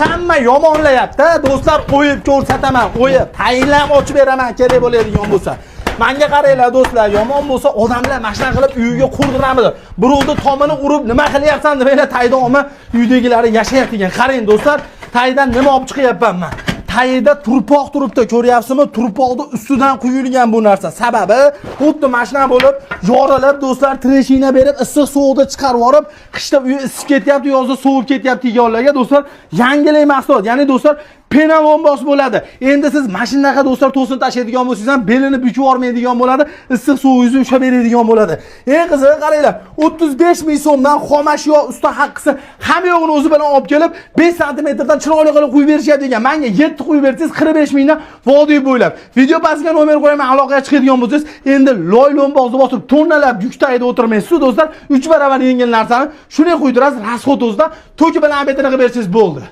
Hamma yomonlayapti, do'stlar, qo'yib ko'rsataman, qo'yib, tayinlab ochib beraman kerak bo'ladigan bo'lsa. Menga qaranglar do'stlar, yomon bo'lsa odamlar mashina qilib uyiga qurdiramiz. Birovni tomini urib, nima qilyapsan deb elə taydonmi uydagilari yashayotgan. Qarang do'stlar, taydan nima olib chiqyapman men? Tayida turpoq turibdi, ko'ryapsizmi? Turpoqni ustidan quyilgan bu narsa. Sababi xuddi mashina bo'lib, yorilib do'stlar, treshina berib, issiq sovuqda chiqarib yorib, qishda uyi isib ketyapti, yozda sovib ketyapti deganlarga do'stlar, yangilik mahsulot. Ya'ni do'stlar, penalon bos bo'ladi. Endi siz mashinaga do'stlar to'sin tashlaydigan bo'lsangiz ham belini bukib yormaydigan bo'ladi, issiq suv yuzni ushlab beradigan bo'ladi. Eng qizig'i qaranglar, 35 ming so'mdan xomashyo usta haqqisi hamma yo'g'ini o'zi bilan olib kelib 5 sm dan chiroyli qilib quyib berishyapti degan. Menga 7 quyib bersangiz 45 mingdan vodiy bo'ylab. Video pastiga nomer qo'yaman, aloqaga chiqadigan bo'lsangiz, endi loylon bozni bosib tonnalab yuk tayida o'tirmaysiz do'stlar. 3 baravar yengil narsani shunday quydirasiz, rasxot o'zida to'ki bilan abetini qilib bersangiz bo'ldi.